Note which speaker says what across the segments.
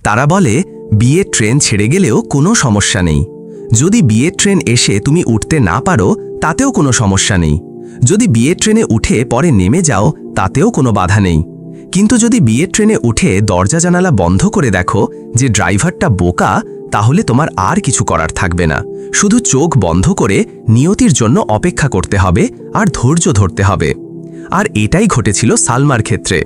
Speaker 1: তারা বলে বিয়ের ট্রেন ছেড়ে গেলেও কোনো সমস্যা নেই। যদি বিয়ের ট্রেন এসে তুমি উঠতে না পারো তাতেও কোনো সমস্যা নেই। যদি বিয়ের ট্রেনে উঠে পরে নেমে যাও তাতেও কোনো বাধা নেই। কিন্তু যদি বিয়ের ট্রেনে উঠে দরজা জানালা বন্ধ করে দেখো যে ড্রাইভারটা বোকা, তাহলে তোমার আর কিছু করার থাকবে না। শুধু চোখ বন্ধ করে নিয়তির জন্য অপেক্ষা করতে হবে আর ধৈর্য ধরতে হবে। আর এটাই ঘটেছিল সালমার ক্ষেত্রে।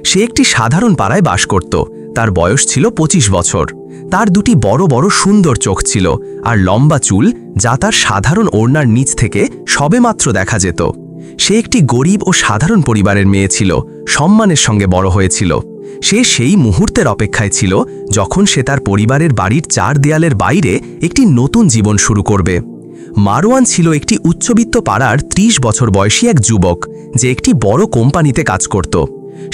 Speaker 1: সে একটি সাধারণ পাড়ায় বাস করত। তার বয়স ছিল 25 বছর। তার দুটি বড় বড় সুন্দর চোখ ছিল আর লম্বা চুল, যা তার সাধারণ ওড়নার নিচ থেকে সবেমাত্র দেখা যেত। সে একটি গরিব ও সাধারণ পরিবারের মেয়ে ছিল, সম্মানের সঙ্গে বড় হয়েছিল। সে সেই মুহূর্তের অপেক্ষায় ছিল যখন সে তার পরিবারের বাড়ির 4 দেয়ালের বাইরে একটি নতুন জীবন শুরু করবে। মারওয়ান ছিল একটি উচ্চবিত্ত পাড়ার 30 বছর বয়সী এক যুবক, যে একটি বড় কোম্পানিতে কাজ করত।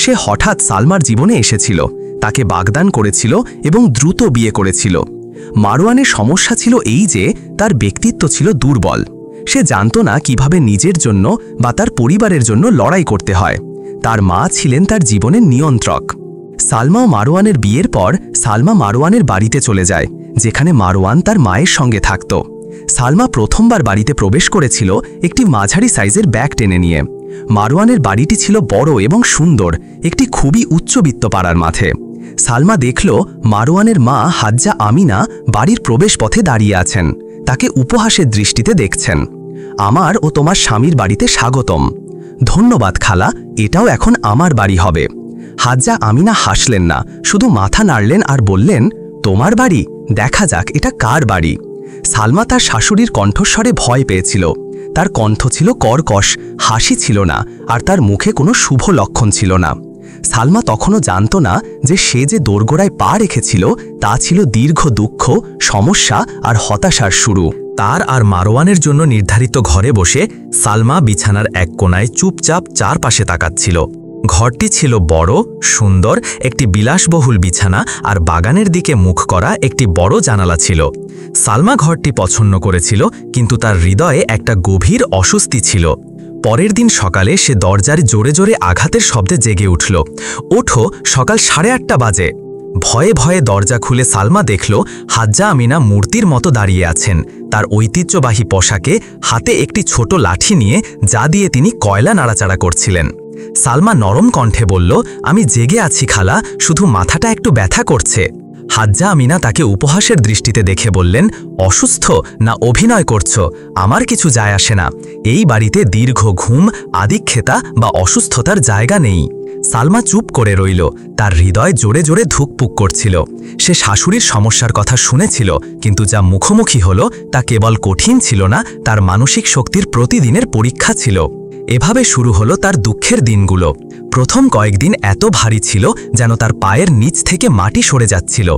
Speaker 1: সে হঠাৎ সালমার জীবনে এসেছিল, তাকে বাগদান করেছিল এবং দ্রুত বিয়ে করেছিল। মারওয়ানের সমস্যা ছিল এই যে তার ব্যক্তিত্ব ছিল দুর্বল। সে জানত না কিভাবে নিজের জন্য বা তার পরিবারের জন্য লড়াই করতে হয়। তার মা ছিলেন তার জীবনের নিয়ন্ত্রক। সালমা ও মারওয়ানের বিয়ের পর সালমা মারওয়ানের বাড়িতে চলে যায়, যেখানে মারওয়ান তার মায়ের সঙ্গে থাকত। সালমা প্রথমবার বাড়িতে প্রবেশ করেছিল একটি মাঝারি সাইজের ব্যাগ টেনে নিয়ে। মারওয়ানের বাড়িটি ছিল বড় এবং সুন্দর, একটি খুবই উচ্চবিত্ত পাড়ার মাঠে। সালমা দেখল মারওয়ানের মা হাজ্জা আমিনা বাড়ির প্রবেশ পথে দাঁড়িয়ে আছেন, তাকে উপহাসের দৃষ্টিতে দেখছেন। আমার ও তোমার স্বামীর বাড়িতে স্বাগতম। ধন্যবাদ খালা, এটাও এখন আমার বাড়ি হবে। হাজ্জা আমিনা হাসলেন না, শুধু মাথা নাড়লেন আর বললেন, তোমার বাড়ি? দেখা যাক এটা কার বাড়ি। সালমা তার শাশুড়ির কণ্ঠস্বরে ভয় পেয়েছিল। তার কণ্ঠ ছিল কর্কশ, হাসি ছিল না, আর তার মুখে কোনো শুভ লক্ষণ ছিল না। সালমা তখনও জানত না যে সে যে দোরগোড়ায় পা রেখেছিল তা ছিল দীর্ঘ দুঃখ, সমস্যা আর হতাশার শুরু। তার আর মারওয়ানের জন্য নির্ধারিত ঘরে বসে সালমা বিছানার এক কোণায় চুপচাপ চারপাশে তাকাচ্ছিল। ঘরটি ছিল বড়, সুন্দর, একটি বিলাসবহুল বিছানা আর বাগানের দিকে মুখ করা একটি বড় জানালা ছিল। সালমা ঘরটি পছন্দ করেছিল, কিন্তু তার হৃদয়ে একটা গভীর অস্বস্তি ছিল। পরের দিন সকালে সে দরজার জোরে জোরে আঘাতের শব্দে জেগে উঠল। ওঠো, সকাল 8:30 বাজে। ভয়ে ভয়ে দরজা খুলে সালমা দেখল হাজ্জা আমিনা মূর্তির মতো দাঁড়িয়ে আছেন, তার ঐতিহ্যবাহী পোশাকে, হাতে একটি ছোট লাঠি নিয়ে, যা দিয়ে তিনি কয়লা নাড়াচাড়া করছিলেন। সালমা নরম কণ্ঠে বলল, আমি জেগে আছি খালা, শুধু মাথাটা একটু ব্যথা করছে। হাজ্জা আমিনা তাকে উপহাসের দৃষ্টিতে দেখে বললেন, অসুস্থ না অভিনয় করছো, আমার কিছু যায় আসে না। এই বাড়িতে দীর্ঘ ঘুম, আদিক্ষেতা বা অসুস্থতার জায়গা নেই। সালমা চুপ করে রইল, তার হৃদয় জোরে জোরে ধুকপুক করছিল। সে শাশুড়ির সমস্যার কথা শুনেছিল, কিন্তু যা মুখোমুখি হলো তা কেবল কঠিন ছিল না, তার মানসিক শক্তির প্রতিদিনের পরীক্ষা ছিল। এভাবে শুরু হলো তার দুঃখের দিনগুলো। প্রথম কয়েকদিন এত ভারী ছিল যেন তার পায়ের নিচ থেকে মাটি সরে যাচ্ছিল।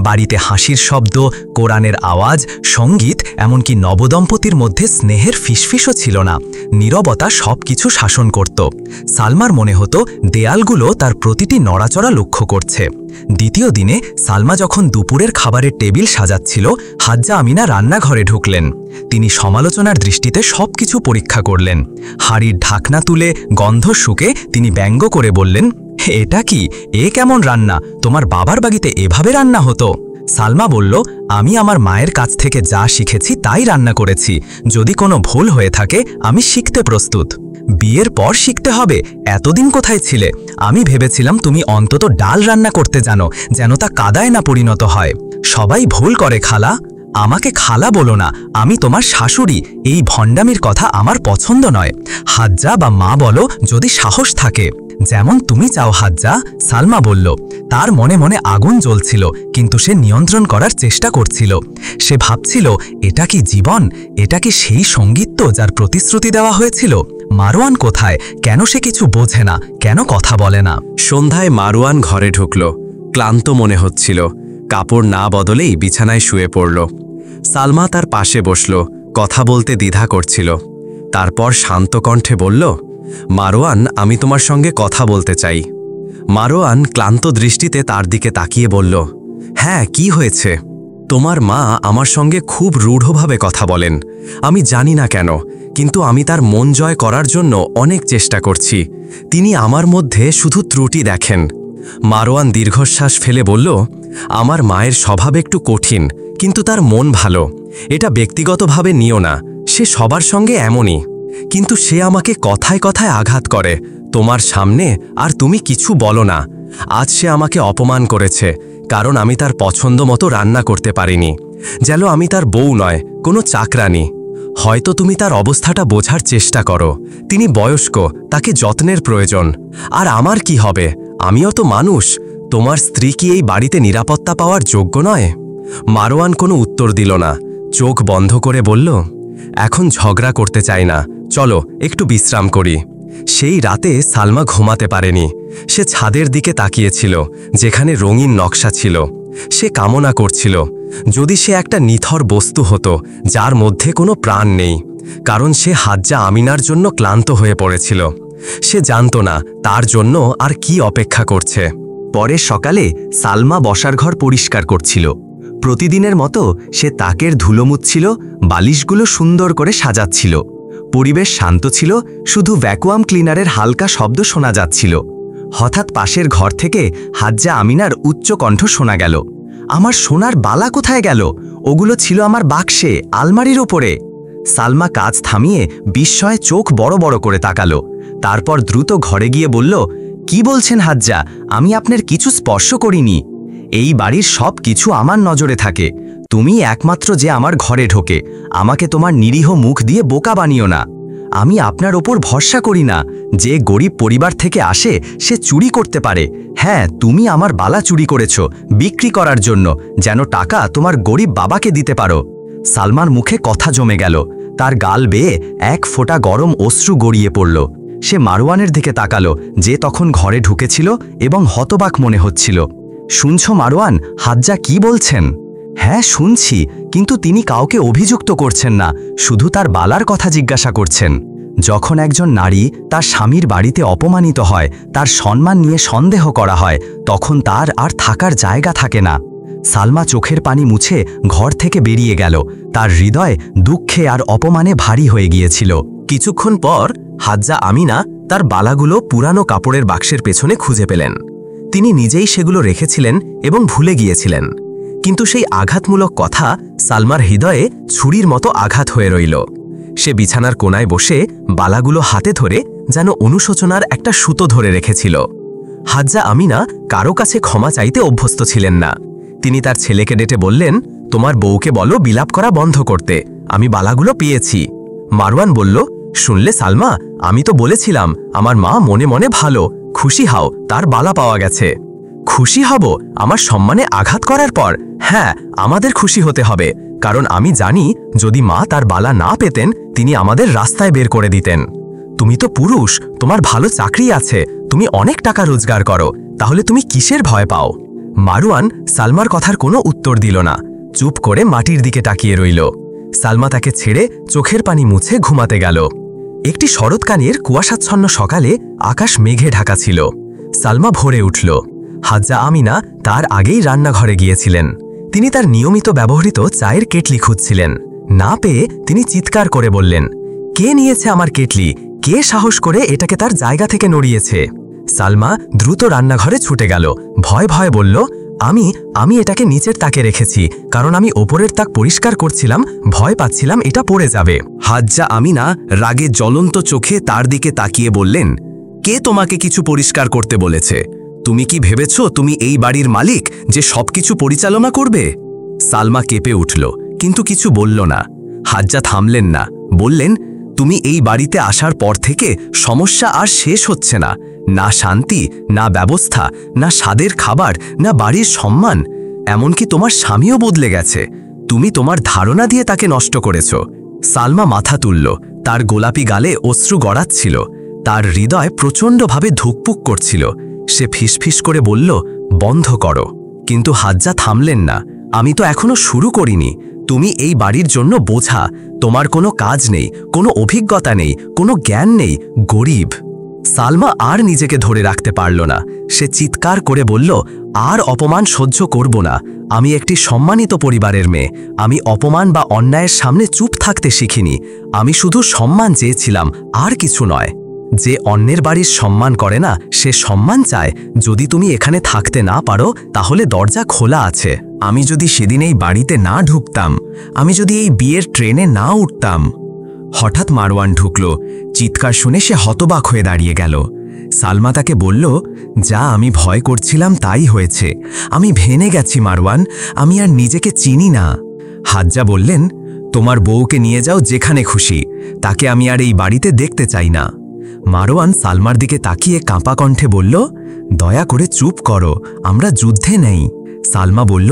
Speaker 1: বাড়িতে হাসির শব্দ, কোরআনের আওয়াজ, সঙ্গীত, এমনকি নবদম্পতির মধ্যে স্নেহের ফিসফিসও ছিল না। নীরবতা সবকিছু শাসন করত। সালমার মনে হতো দেয়ালগুলো তার প্রতিটি নড়াচড়া লক্ষ্য করছে। দ্বিতীয় দিনে সালমা যখন দুপুরের খাবারের টেবিল সাজাচ্ছিল, হাজ্জা আমিনা রান্নাঘরে ঢুকলেন। তিনি সমালোচনার দৃষ্টিতে সবকিছু পরীক্ষা করলেন। হাঁড়ির ঢাকনা তুলে গন্ধ শুকে তিনি ব্যঙ্গ করে বললেন, এটা কি? এ কেমন রান্না? তোমার বাবার বাড়িতে এভাবে রান্না হতো? সালমা বলল, আমি আমার মায়ের কাছ থেকে যা শিখেছি তাই রান্না করেছি। যদি কোনো ভুল হয়ে থাকে আমি শিখতে প্রস্তুত। বিয়ের পর শিখতে হবে? এতদিন কোথায় ছিলে? আমি ভেবেছিলাম তুমি অন্তত ডাল রান্না করতে জানো, যেন তা কাদায় না পরিণত হয়। সবাই ভুল করে খালা। আমাকে খালা বলো না, আমি তোমার শাশুড়ি। এই ভণ্ডামির কথা আমার পছন্দ নয়। হাজ্জা বা মা বলো যদি সাহস থাকে। যেমন তুমি চাও হাজ্জা, সালমা বলল। তার মনে মনে আগুন জ্বলছিল, কিন্তু সে নিয়ন্ত্রণ করার চেষ্টা করছিল। সে ভাবছিল, এটা কি জীবন? এটা কি সেই সঙ্গীত যার প্রতিশ্রুতি দেওয়া হয়েছিল? মারওয়ান কোথায়? কেন সে কিছু বোঝে না? কেন কথা বলে না? সন্ধ্যায় মারওয়ান ঘরে ঢুকল। ক্লান্ত মনে হচ্ছিল, কাপড় না বদলেই বিছানায় শুয়ে পড়ল। সালমা তার পাশে বসল, কথা বলতে দ্বিধা করছিল। তারপর শান্ত কণ্ঠে বলল, মারওয়ান, আমি তোমার সঙ্গে কথা বলতে চাই। মারওয়ান ক্লান্ত দৃষ্টিতে তার দিকে তাকিয়ে বলল, হ্যাঁ, কি হয়েছে? তোমার মা আমার সঙ্গে খুব রূঢ়ভাবে কথা বলেন। আমি জানি না কেন, কিন্তু আমি তার মন জয় করার জন্য অনেক চেষ্টা করছি। তিনি আমার মধ্যে শুধু ত্রুটি দেখেন। মারওয়ান দীর্ঘশ্বাস ফেলে বলল, আমার মায়ের স্বভাব একটু কঠিন, কিন্তু তার মন ভালো। এটা ব্যক্তিগতভাবে নিও না, সে সবার সঙ্গে এমনই। কিন্তু সে আমাকে কথায় কথায় আঘাত করে তোমার সামনে, আর তুমি কিছু বলো না। আজ সে আমাকে অপমান করেছে, কারণ আমি তার পছন্দ মতো রান্না করতে পারিনি। যেন আমি তার বউ নয়, কোনো চাকরানি। হয়তো তুমি তার অবস্থাটা বোঝার চেষ্টা করো। তিনি বয়স্ক, তাকে যত্নের প্রয়োজন। আর আমার কি হবে? আমিও তো মানুষ। তোমার স্ত্রী কি এই বাড়িতে নিরাপত্তা পাওয়ার যোগ্য নয়? মারওয়ান কোনো উত্তর দিল না, চোখ বন্ধ করে বলল, এখন ঝগড়া করতে চাই না, চলো একটু বিশ্রাম করি। সেই রাতে সালমা ঘুমাতে পারেনি। সে ছাদের দিকে তাকিয়েছিল, যেখানে রঙিন নকশা ছিল। সে কামনা করছিল, যদি সে একটা নিথর বস্তু হতো, যার মধ্যে কোনো প্রাণ নেই। কারণ সে হাজ্জা আমিনার জন্য ক্লান্ত হয়ে পড়েছিল। সে জানত না তার জন্য আর কি অপেক্ষা করছে। পরের সকালে সালমা বসার ঘর পরিষ্কার করছিল। প্রতিদিনের মতো সে তাকের ধুলো মুছছিল, বালিশগুলো সুন্দর করে সাজাচ্ছিল। পরিবেশ শান্ত ছিল, শুধু ভ্যাকুয়াম ক্লিনারের হালকা শব্দ শোনা যাচ্ছিল। হঠাৎ পাশের ঘর থেকে হাজ্জা আমিনার উচ্চ কণ্ঠ শোনা গেল, আমার সোনার বালা কোথায় গেল? ওগুলো ছিল আমার বাক্সে, আলমারির ওপরে। সালমা কাজ থামিয়ে বিস্ময়ে চোখ বড় বড় করে তাকালো। তারপর দ্রুত ঘরে গিয়ে বলল, কি বলছেন হাজ্জা? আমি আপনার কিছু স্পর্শ করিনি। এই বাড়ির সব কিছু আমার নজরে থাকে। তুমি একমাত্র যে আমার ঘরে ঢোকে। আমাকে তোমার নিরীহ মুখ দিয়ে বোকা বানিও না। আমি আপনার ওপর ভরসা করি না। যে গরিব পরিবার থেকে আসে সে চুরি করতে পারে। হ্যাঁ, তুমি আমার বালা চুরি করেছ, বিক্রি করার জন্য, যেন টাকা তোমার গরিব বাবাকে দিতে পারো। সালমার মুখে কথা জমে গেল। তার গাল বেয়ে এক ফোঁটা গরম অশ্রু গড়িয়ে পড়ল। সে মারওয়ানের দিকে তাকালো, যে তখন ঘরে ঢুকেছিল এবং হতবাক মনে হচ্ছিল। শুনছ মারওয়ান, হাজ্জা কি বলছেন? হ্যাঁ শুনছি, কিন্তু তিনি কাউকে অভিযুক্ত করছেন না, শুধু তার বালার কথা জিজ্ঞাসা করছেন। যখন একজন নারী তার স্বামীর বাড়িতে অপমানিত হয়, তার সম্মান নিয়ে সন্দেহ করা হয়, তখন তার আর থাকার জায়গা থাকে না। সালমা চোখের পানি মুছে ঘর থেকে বেরিয়ে গেল। তার হৃদয় দুঃখে আর অপমানে ভারী হয়ে গিয়েছিল। কিছুক্ষণ পর হাজ্জা আমিনা তার বালাগুলো পুরানো কাপড়ের বাক্সের পেছনে খুঁজে পেলেন। তিনি নিজেই সেগুলো রেখেছিলেন এবং ভুলে গিয়েছিলেন। কিন্তু সেই আঘাতমূলক কথা সালমার হৃদয়ে ছুরির মতো আঘাত হয়ে রইল। সে বিছানার কোনায় বসে বালাগুলো হাতে ধরে যেন অনুশোচনার একটা সুতো ধরে রেখেছিল। হাজ্জা আমিনা কারো কাছে ক্ষমা চাইতে অভ্যস্ত ছিলেন না। তিনি তার ছেলেকে ডেটে বললেন, তোমার বউকে বলো বিলাপ করা বন্ধ করতে, আমি বালাগুলো পেয়েছি। মারওয়ান বলল, শুনলে সালমা, আমি তো বলেছিলাম আমার মা মনে মনে ভালো, খুশি হও, তার বালা পাওয়া গেছে। খুশি হব আমার সম্মানে আঘাত করার পর? হ্যাঁ, আমাদের খুশি হতে হবে, কারণ আমি জানি যদি মা তার বালা না পেতেন তিনি আমাদের রাস্তায় বের করে দিতেন। তুমি তো পুরুষ, তোমার ভালো চাকরি আছে, তুমি অনেক টাকা রোজগার করো, তাহলে তুমি কিসের ভয় পাও? মারওয়ান সালমার কথার কোনো উত্তর দিল না, চুপ করে মাটির দিকে তাকিয়ে রইল। সালমা তাকে ছেড়ে চোখের পানি মুছে ঘুমাতে গেল। একটি শরৎকালের কুয়াশাচ্ছন্ন সকালে আকাশ মেঘে ঢাকা ছিল। সালমা ভোরে উঠল। হাজ্জা আমিনা তার আগেই রান্নাঘরে গিয়েছিলেন। তিনি তার নিয়মিত ব্যবহৃত চায়ের কেটলি খুঁজছিলেন। না পেয়ে তিনি চিৎকার করে বললেন, কে নিয়েছে আমার কেটলি? কে সাহস করে এটাকে তার জায়গা থেকে নড়িয়েছে? সালমা দ্রুত রান্নাঘরে ছুটে গেল। ভয় ভয় বলল, আমি এটাকে নিচের তাকে রেখেছি, কারণ আমি ওপরের তাক পরিষ্কার করছিলাম, ভয় পাচ্ছিলাম এটা পড়ে যাবে। হাজ্জা আমিনা রাগে জ্বলন্ত চোখে তার দিকে তাকিয়ে বললেন, কে তোমাকে কিছু পরিষ্কার করতে বলেছে? তুমি কি ভেবেছ তুমি এই বাড়ির মালিক যে সবকিছু পরিচালনা করবে? সালমা কেঁপে উঠল, কিন্তু কিছু বলল না। হাজ্জা থামলেন না, বললেন, তুমি এই বাড়িতে আসার পর থেকে সমস্যা আর শেষ হচ্ছে না। না শান্তি, না ব্যবস্থা, না স্বাদের খাবার, না বাড়ির সম্মান, এমনকি তোমার স্বামীও বদলে গেছে। তুমি তোমার ধারণা দিয়ে তাকে নষ্ট করেছ। সালমা মাথা তুলল, তার গোলাপি গালে অশ্রু গড়াচ্ছিল। তার হৃদয় প্রচণ্ডভাবে ধুকপুক করছিল। সে ফিসফিস করে বলল, বন্ধ করো। কিন্তু হাজ্জা থামলেন না। আমি তো এখনো শুরু করিনি। তুমি এই বাড়ির জন্য বোঝা। তোমার কোনো কাজ নেই, কোনো অভিজ্ঞতা নেই, কোনো জ্ঞান নেই, গরিব। সালমা আর নিজেকে ধরে রাখতে পারল না। সে চিৎকার করে বলল, আর অপমান সহ্য করব না। আমি একটি সম্মানিত পরিবারের মেয়ে। আমি অপমান বা অন্যায়ের সামনে চুপ থাকতে শিখিনি। আমি শুধু সম্মান চেয়েছিলাম, আর কিছু নয়। যে অন্যের বাড়ির সম্মান করে না সে সম্মান চায়। যদি তুমি এখানে থাকতে না পারো তাহলে দরজা খোলা আছে। আমি যদি সেদিন এই বাড়িতে না ঢুকতাম, আমি যদি এই বিয়ের ট্রেনে না উঠতাম। হঠাৎ মারওয়ান ঢুকল। চিৎকার শুনে সে হতবাক হয়ে দাঁড়িয়ে গেল। সালমা তাকে বলল, যা আমি ভয় করছিলাম তাই হয়েছে। আমি ভেঙে গেছি মারওয়ান, আমি আর নিজেকে চিনি না। হাজ্জা বললেন, তোমার বউকে নিয়ে যাও যেখানে খুশি, তাকে আমি আর এই বাড়িতে দেখতে চাই না। মারওয়ান সালমার দিকে তাকিয়ে কাঁপা কণ্ঠে বলল, দয়া করে চুপ করো, আমরা যুদ্ধে নেই। সালমা বলল,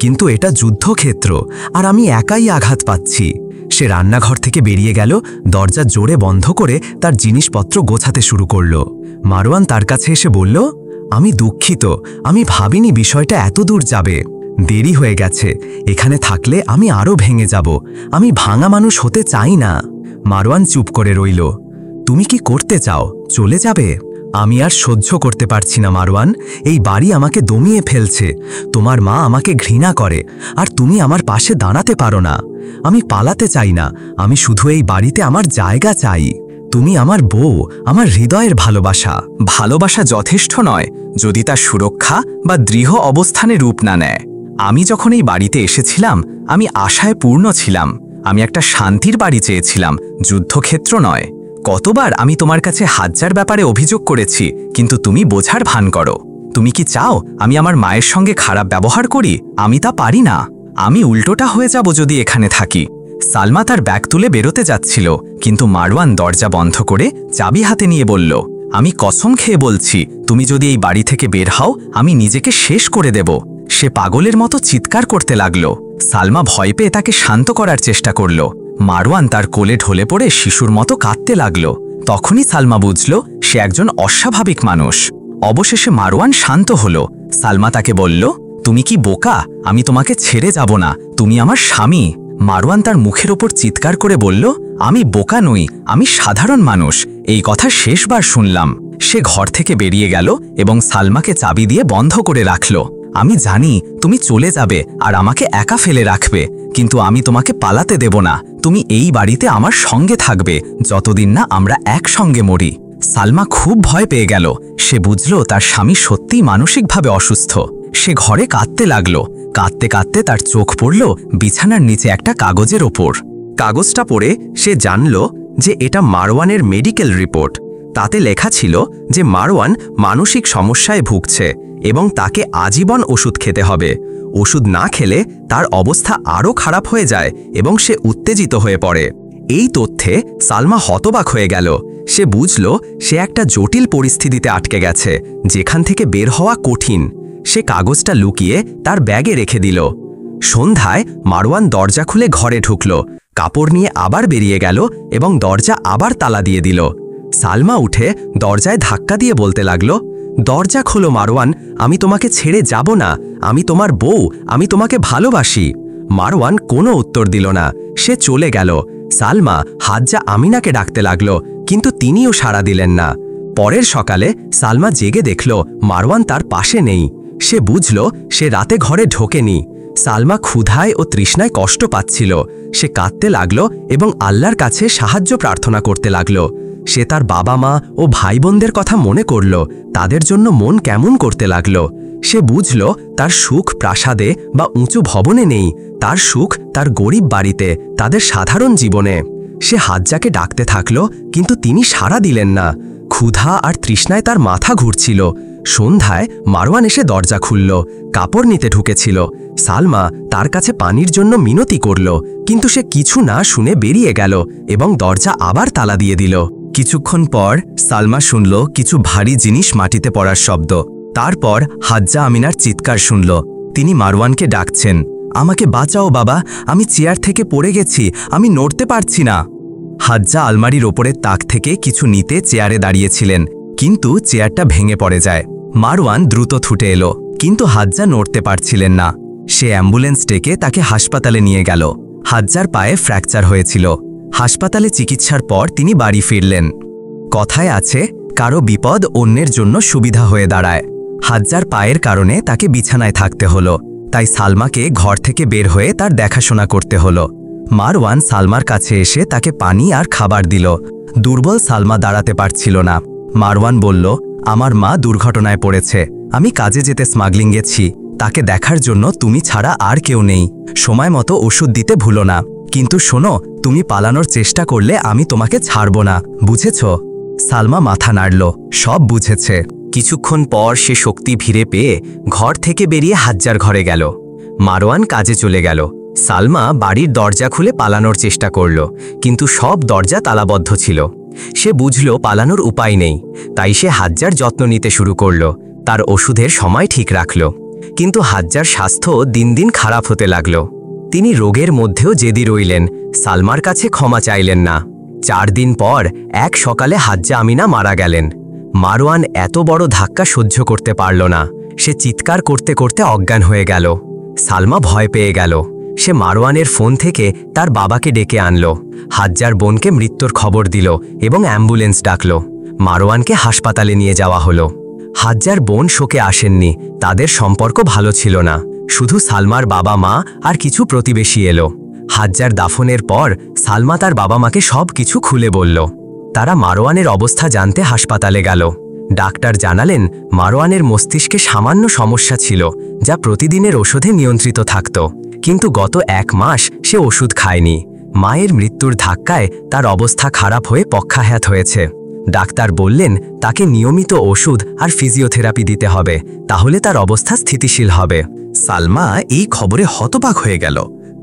Speaker 1: কিন্তু এটা যুদ্ধক্ষেত্র, আর আমি একাই আঘাত পাচ্ছি। সে রান্নাঘর থেকে বেরিয়ে গেল, দরজা জোরে বন্ধ করে তার জিনিসপত্র গোছাতে শুরু করল। মারওয়ান তার কাছে এসে বলল, আমি দুঃখিত, আমি ভাবিনি বিষয়টা এত দূর যাবে। দেরি হয়ে গেছে, এখানে থাকলে আমি আরও ভেঙে যাব। আমি ভাঙা মানুষ হতে চাই না। মারওয়ান চুপ করে রইল। তুমি কি করতে চাও? চলে যাবে? আমি আর সহ্য করতে পারছি না মারওয়ান, এই বাড়ি আমাকে দমিয়ে ফেলছে। তোমার মা আমাকে ঘৃণা করে, আর তুমি আমার পাশে দাঁড়াতে পারো না। আমি পালাতে চাই না, আমি শুধু এই বাড়িতে আমার জায়গা চাই। তুমি আমার বউ, আমার হৃদয়ের ভালোবাসা। ভালোবাসা যথেষ্ট নয় যদি তার সুরক্ষা বা দৃঢ় অবস্থানে রূপ না নেয়। আমি যখন এই বাড়িতে এসেছিলাম আমি আশায় পূর্ণ ছিলাম। আমি একটা শান্তির বাড়ি চেয়েছিলাম, যুদ্ধক্ষেত্র নয়। কতবার আমি তোমার কাছে হাজ্জার ব্যাপারে অভিযোগ করেছি, কিন্তু তুমি বোঝার ভান করো। তুমি কি চাও আমি আমার মায়ের সঙ্গে খারাপ ব্যবহার করি? আমি তা পারি না। আমি উল্টোটা হয়ে যাব যদি এখানে থাকি। সালমা তার ব্যাগ তুলে বেরোতে যাচ্ছিল, কিন্তু মারওয়ান দরজা বন্ধ করে চাবি হাতে নিয়ে বলল, আমি কসম খেয়ে বলছি, তুমি যদি এই বাড়ি থেকে বের হও আমি নিজেকে শেষ করে দেব। সে পাগলের মতো চিৎকার করতে লাগল। সালমা ভয় পেয়ে তাকে শান্ত করার চেষ্টা করল। মারওয়ান তার কোলে ঢলে পড়ে শিশুর মতো কাঁদতে লাগল। তখনই সালমা বুঝল সে একজন অস্বাভাবিক মানুষ। অবশেষে মারওয়ান শান্ত হল। সালমা তাকে বলল, তুমি কি বোকা? আমি তোমাকে ছেড়ে যাব না, তুমি আমার স্বামী। মারওয়ান তার মুখের ওপর চিৎকার করে বলল, আমি বোকা নই, আমি সাধারণ মানুষ। এই কথা শেষবার শুনলাম। সে ঘর থেকে বেরিয়ে গেল এবং সালমাকে চাবি দিয়ে বন্ধ করে রাখল। আমি জানি তুমি চলে যাবে আর আমাকে একা ফেলে রাখবে, কিন্তু আমি তোমাকে পালাতে দেব না। তুমি এই বাড়িতে আমার সঙ্গে থাকবে যতদিন না আমরা একসঙ্গে মরি। সালমা খুব ভয় পেয়ে গেল। সে বুঝল তার স্বামী সত্যিই মানসিকভাবে অসুস্থ। সে ঘরে কাঁদতে লাগল। কাঁদতে কাঁদতে তার চোখ পড়ল বিছানার নিচে একটা কাগজের ওপর। কাগজটা পড়ে সে জানল যে এটা মারওয়ানের মেডিকেল রিপোর্ট। তাতে লেখা ছিল যে মারওয়ান মানসিক সমস্যায় ভুগছে এবং তাকে আজীবন ওষুধ খেতে হবে। ওষুধ না খেলে তার অবস্থা আরও খারাপ হয়ে যায় এবং সে উত্তেজিত হয়ে পড়ে। এই তথ্যে সালমা হতবাক হয়ে গেল। সে বুঝল সে একটা জটিল পরিস্থিতিতে আটকে গেছে, যেখান থেকে বের হওয়া কঠিন। সে কাগজটা লুকিয়ে তার ব্যাগে রেখে দিল। সন্ধ্যায় মারওয়ান দরজা খুলে ঘরে ঢুকল, কাপড় নিয়ে আবার বেরিয়ে গেল এবং দরজা আবার তালা দিয়ে দিল। সালমা উঠে দরজায় ধাক্কা দিয়ে বলতে লাগল, দরজা খোলো মারওয়ান, আমি তোমাকে ছেড়ে যাব না। আমি তোমার বউ, আমি তোমাকে ভালোবাসি। মারওয়ান কোনো উত্তর দিল না। সে চলে গেল। সালমা হাজ্জা আমিনাকে ডাকতে লাগল, কিন্তু তিনিও সাড়া দিলেন না। পরের সকালে সালমা জেগে দেখল মারওয়ান তার পাশে নেই। সে বুঝল সে রাতে ঘরে ঢোকেনি। সালমা ক্ষুধায় ও তৃষ্ণায় কষ্ট পাচ্ছিল। সে কাঁদতে লাগল এবং আল্লাহর কাছে সাহায্য প্রার্থনা করতে লাগল। সে তার বাবা মা ও ভাই বোনদের কথা মনে করল, তাদের জন্য মন কেমন করতে লাগল। সে বুঝল তার সুখ প্রাসাদে বা উঁচু ভবনে নেই, তার সুখ তার গরিব বাড়িতে, তাদের সাধারণ জীবনে। সে হাজ্জাকে ডাকতে থাকল, কিন্তু তিনি সাড়া দিলেন না। ক্ষুধা আর তৃষ্ণায় তার মাথা ঘুরছিল। সন্ধ্যায় মারওয়ান এসে দরজা খুলল, কাপড় নিতে ঢুকেছিল। সালমা তার কাছে পানির জন্য মিনতি করল, কিন্তু সে কিছু না শুনে বেরিয়ে গেল এবং দরজা আবার তালা দিয়ে দিল। কিছুক্ষণ পর সালমা শুনল কিছু ভারী জিনিস মাটিতে পড়ার শব্দ। তারপর হাজ্জা আমিনার চিৎকার শুনল। তিনি মারওয়ানকে ডাকছেন, আমাকে বাঁচাও বাবা, আমি চেয়ার থেকে পড়ে গেছি, আমি নড়তে পারছি না। হাজ্জা আলমারির ওপরের তাক থেকে কিছু নিতে চেয়ারে দাঁড়িয়েছিলেন, কিন্তু চেয়ারটা ভেঙে পড়ে যায়। মারওয়ান দ্রুত ছুটে এলো, কিন্তু হাজ্জা নড়তে পারছিলেন না। সে অ্যাম্বুলেন্স ডেকে তাকে হাসপাতালে নিয়ে গেল। হাজ্জার পায়ে ফ্র্যাকচার হয়েছিল। হাসপাতালে চিকিৎসার পর তিনি বাড়ি ফিরলেন। কথায় আছে, কারো বিপদ অন্যের জন্য সুবিধা হয়ে দাঁড়ায়। হাজ্জার পায়ের কারণে তাকে বিছানায় থাকতে হলো, তাই সালমাকে ঘর থেকে বের হয়ে তার দেখাশোনা করতে হলো। মারওয়ান সালমার কাছে এসে তাকে পানি আর খাবার দিল। দুর্বল সালমা দাঁড়াতে পারছিল না। মারওয়ান বলল, আমার মা দুর্ঘটনায় পড়েছে, আমি কাজে যেতে স্মাগলিং গেছি, তাকে দেখার জন্য তুমি ছাড়া আর কেউ নেই। সময় মতো ওষুধ দিতে ভুলো না, কিন্তু শোনো, তুমি পালানোর চেষ্টা করলে আমি তোমাকে ছাড়ব না, বুঝেছ? সালমা মাথা নাড়ল, সব বুঝেছে। কিছুক্ষণ পর সে শক্তি ফিরে পেয়ে ঘর থেকে বেরিয়ে হাজ্জার ঘরে গেল। মারওয়ান কাজে চলে গেল। সালমা বাড়ির দরজা খুলে পালানোর চেষ্টা করল, কিন্তু সব দরজা তালাবদ্ধ ছিল। সে বুঝল পালানোর উপায় নেই, তাই সে হাজ্জার যত্ন নিতে শুরু করল, তার ওষুধের সময় ঠিক রাখল। কিন্তু হাজ্জার স্বাস্থ্য দিন দিন খারাপ হতে লাগল। তিনি রোগের মধ্যেও জেদি রইলেন, সালমার কাছে ক্ষমা চাইলেন না। 4 দিন পর এক সকালে হাজ্জা আমিনা মারা গেলেন। মারওয়ান এত বড় ধাক্কা সহ্য করতে পারল না, সে চিৎকার করতে করতে অজ্ঞান হয়ে গেল। সালমা ভয় পেয়ে গেল। সে মারওয়ানের ফোন থেকে তার বাবাকে ডেকে আনল, হাজ্জার বোনকে মৃত্যুর খবর দিল এবং অ্যাম্বুলেন্স ডাকল। মারওয়ানকে হাসপাতালে নিয়ে যাওয়া হলো। হাজ্জার বোন শোকে আসেননি, তাদের সম্পর্ক ভালো ছিল না। শুধু সালমার বাবা মা আর কিছু প্রতিবেশী এলো। হাজ্জার দাফনের পর সালমা তার বাবা মাকে সব কিছু খুলে বলল। তারা মারওয়ানের অবস্থা জানতে হাসপাতালে গেল। ডাক্তার জানালেন মারওয়ানের মস্তিষ্কে সামান্য সমস্যা ছিল, যা প্রতিদিনের ওষুধে নিয়ন্ত্রিত থাকত, কিন্তু গত 1 মাস সে ওষুধ খায়নি। মায়ের মৃত্যুর ধাক্কায় তার অবস্থা খারাপ হয়ে পক্ষাঘাত হয়েছে। ডাক্তার বললেন তাকে নিয়মিত ওষুধ আর ফিজিওথেরাপি দিতে হবে, তাহলে তার অবস্থা স্থিতিশীল হবে। সালমা এই খবরে হতবাক হয়ে গেল।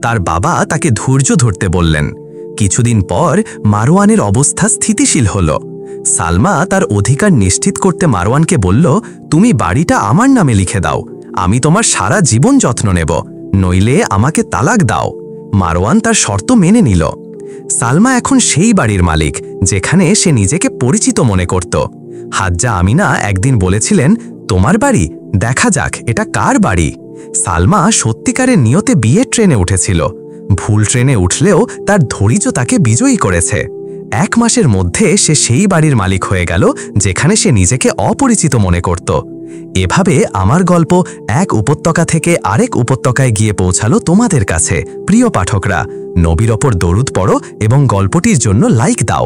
Speaker 1: তার বাবা তাকে ধৈর্য ধরতে বললেন। কিছুদিন পর মারওয়ানের অবস্থা স্থিতিশীল হল। সালমা তার অধিকার নিশ্চিত করতে মারওয়ানকে বলল, তুমি বাড়িটা আমার নামে লিখে দাও, আমি তোমার সারা জীবন যত্ন নেব, নইলে আমাকে তালাক দাও। মারওয়ান তার শর্ত মেনে নিল। সালমা এখন সেই বাড়ির মালিক যেখানে সে নিজেকে পরিচিত মনে করত। হাজ্জা আমিনা একদিন বলেছিলেন, তোমার বাড়ি, দেখা যাক এটা কার বাড়ি। সালমা সত্যিকারের নিয়তে বিয়ের ট্রেনে উঠেছিল। ভুল ট্রেনে উঠলেও তার ধৈর্য তাকে বিজয়ী করেছে। 1 মাসের মধ্যে সে সেই বাড়ির মালিক হয়ে গেল যেখানে সে নিজেকে অপরিচিত মনে করত। এভাবে আমার গল্প এক উপত্যকা থেকে আরেক উপত্যকায় গিয়ে পৌঁছালো তোমাদের কাছে। প্রিয় পাঠকরা, নবীর ওপর দরুদ পড়ো এবং গল্পটির জন্য লাইক দাও।